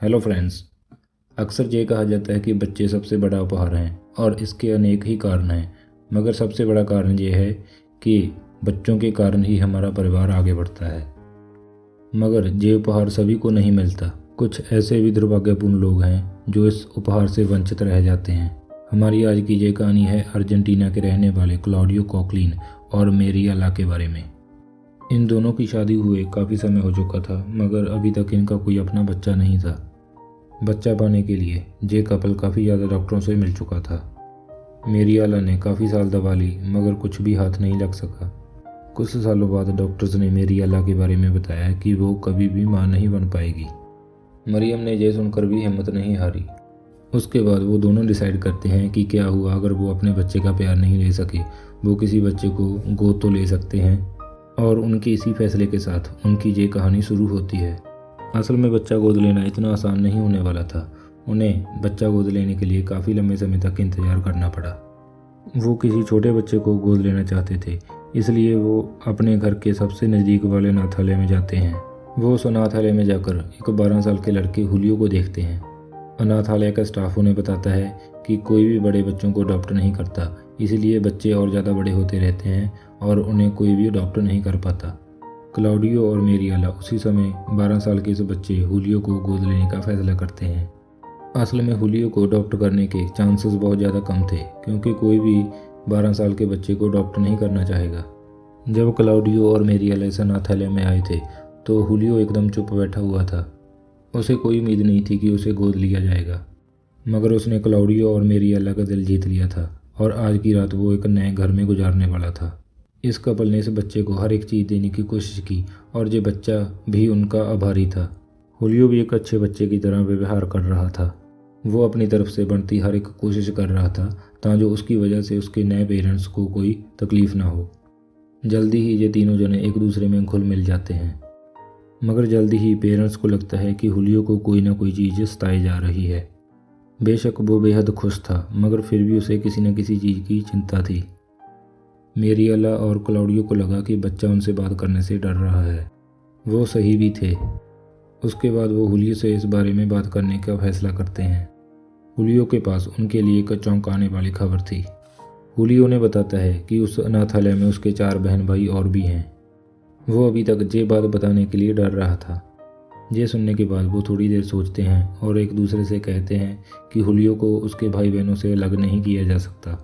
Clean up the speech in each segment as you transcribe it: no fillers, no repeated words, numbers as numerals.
Hello friends. अक्सर ये कहा जाता है कि बच्चे सबसे बड़ा उपहार हैं और इसके अनेक ही कारण हैं, मगर सबसे बड़ा कारण ये है कि बच्चों के कारण ही हमारा परिवार आगे बढ़ता है। मगर ये उपहार सभी को नहीं मिलता। कुछ ऐसे भी दुर्भाग्यपूर्ण लोग हैं जो इस उपहार से वंचित रह जाते हैं। हमारी आज की ये कहानी है अर्जेंटीना के रहने वाले क्लॉडियो कॉकलिन और मेरियाला के बारे में। इन दोनों की शादी हुए काफ़ी समय हो चुका था, मगर अभी तक इनका कोई अपना बच्चा नहीं था। बच्चा पाने के लिए ये कपल काफ़ी ज़्यादा डॉक्टरों से मिल चुका था। मेरियाला ने काफ़ी साल दवा ली, मगर कुछ भी हाथ नहीं लग सका। कुछ सालों बाद डॉक्टर्स ने मेरियाला के बारे में बताया कि वो कभी भी मां नहीं बन पाएगी। मरियम ने ये सुनकर भी हिम्मत नहीं हारी। उसके बाद वो दोनों डिसाइड करते हैं कि क्या हुआ अगर वो अपने बच्चे का प्यार नहीं ले सके, वो किसी बच्चे को गोद तो ले सकते हैं। और उनके इसी फैसले के साथ उनकी ये कहानी शुरू होती है। असल में बच्चा गोद लेना इतना आसान नहीं होने वाला था। उन्हें बच्चा गोद लेने के लिए काफ़ी लंबे समय तक इंतजार करना पड़ा। वो किसी छोटे बच्चे को गोद लेना चाहते थे, इसलिए वो अपने घर के सबसे नज़दीक वाले अनाथालय में जाते हैं। वो उस अनाथालय में जाकर एक 12 साल के लड़के हुलियो को देखते हैं। अनाथालय का स्टाफ उन्हें बताता है कि कोई भी बड़े बच्चों को अडॉप्ट नहीं करता, इसलिए बच्चे और ज़्यादा बड़े होते रहते हैं और उन्हें कोई भी अडॉप्ट नहीं कर पाता। क्लाउडियो और मेरियाला उसी समय 12 साल के इस बच्चे हुलियो को गोद लेने का फैसला करते हैं। असल में हुलियो को अडॉप्ट करने के चांसेस बहुत ज़्यादा कम थे, क्योंकि कोई भी 12 साल के बच्चे को अडॉप्ट नहीं करना चाहेगा। जब क्लाउडियो और मेरियाला इस अनाथालय में आए थे तो हुलियो एकदम चुप बैठा हुआ था। उसे कोई उम्मीद नहीं थी कि उसे गोद लिया जाएगा, मगर उसने क्लाउडियो और मेरियाला का दिल जीत लिया था और आज की रात वो एक नए घर में गुजारने वाला था। इस कपल ने इस बच्चे को हर एक चीज़ देने की कोशिश की और ये बच्चा भी उनका आभारी था। हुलियो भी एक अच्छे बच्चे की तरह व्यवहार कर रहा था। वो अपनी तरफ से बनती हर एक कोशिश कर रहा था ताकि उसकी वजह से उसके नए पेरेंट्स को कोई तकलीफ़ ना हो। जल्दी ही ये तीनों जने एक दूसरे में घुल मिल जाते हैं, मगर जल्दी ही पेरेंट्स को लगता है कि हुलियो को कोई ना कोई चीज़ सताई जा रही है। बेशक वो बेहद खुश था, मगर फिर भी उसे किसी न किसी चीज़ की चिंता थी। मेरियाला और क्लाउडियो को लगा कि बच्चा उनसे बात करने से डर रहा है। वो सही भी थे। उसके बाद वो हुलियो से इस बारे में बात करने का फैसला करते हैं। हुलियो के पास उनके लिए एक चौंकाने वाली खबर थी। हुलियो ने बताता है कि उस अनाथालय में उसके 4 बहन भाई और भी हैं। वो अभी तक ये बात बताने के लिए डर रहा था। ये सुनने के बाद वो थोड़ी देर सोचते हैं और एक दूसरे से कहते हैं कि हुलियो को उसके भाई बहनों से अलग नहीं किया जा सकता।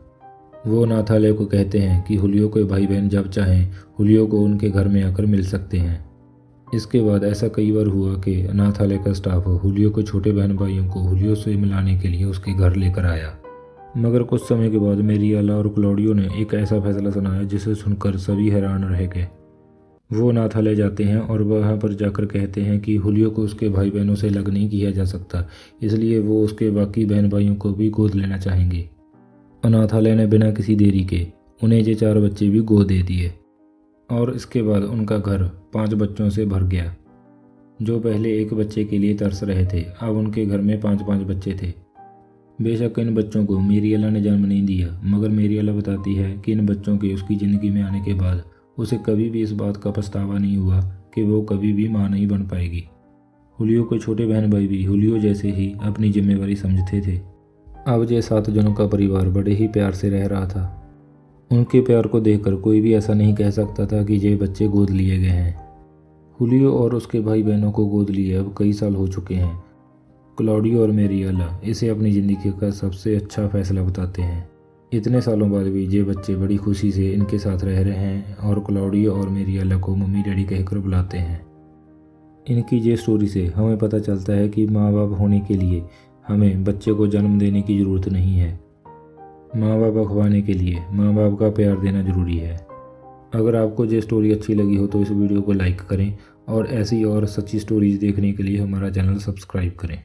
वो अनाथालय को कहते हैं कि हुलियो के भाई बहन जब चाहें हुलियो को उनके घर में आकर मिल सकते हैं। इसके बाद ऐसा कई बार हुआ कि अनाथालय का स्टाफ हुलियो के छोटे बहन भाइयों को हुलियो से मिलाने के लिए उसके घर लेकर आया। मगर कुछ समय के बाद मेरियाला और क्लाउडियो ने एक ऐसा फैसला सुनाया जिसे सुनकर सभी हैरान रह गए। वो अनाथालय जाते हैं और वहाँ पर जाकर कहते हैं कि हुलियो को उसके भाई बहनों से अलग नहीं किया जा सकता, इसलिए वो उसके बाकी बहन भाइयों को भी गोद लेना चाहेंगे। अनाथालय ने बिना किसी देरी के उन्हें ये 4 बच्चे भी गोद दे दिए और इसके बाद उनका घर 5 बच्चों से भर गया। जो पहले एक बच्चे के लिए तरस रहे थे, अब उनके घर में 5-5 बच्चे थे। बेशक इन बच्चों को मेरियाला ने जन्म नहीं दिया, मगर मेरियाला बताती है कि इन बच्चों के उसकी ज़िंदगी में आने के बाद उसे कभी भी इस बात का पछतावा नहीं हुआ कि वो कभी भी माँ नहीं बन पाएगी। हुलियो के छोटे बहन भाई भी हुलियो जैसे ही अपनी जिम्मेवारी समझते थे। अब ये 7 जनों का परिवार बड़े ही प्यार से रह रहा था। उनके प्यार को देखकर कोई भी ऐसा नहीं कह सकता था कि ये बच्चे गोद लिए गए हैं। हुलियो और उसके भाई बहनों को गोद लिए अब कई साल हो चुके हैं। क्लाउडियो और मेरियाला इसे अपनी ज़िंदगी का सबसे अच्छा फैसला बताते हैं। इतने सालों बाद भी ये बच्चे बड़ी खुशी से इनके साथ रह रहे हैं और क्लाउडियो और मेरियाला को मम्मी डैडी कहकर बुलाते हैं। इनकी ये स्टोरी से हमें पता चलता है कि माँ बाप होने के लिए हमें बच्चे को जन्म देने की ज़रूरत नहीं है। माँ बाप अखवाने के लिए माँ बाप का प्यार देना ज़रूरी है। अगर आपको ये स्टोरी अच्छी लगी हो तो इस वीडियो को लाइक करें और ऐसी और सच्ची स्टोरीज़ देखने के लिए हमारा चैनल सब्सक्राइब करें।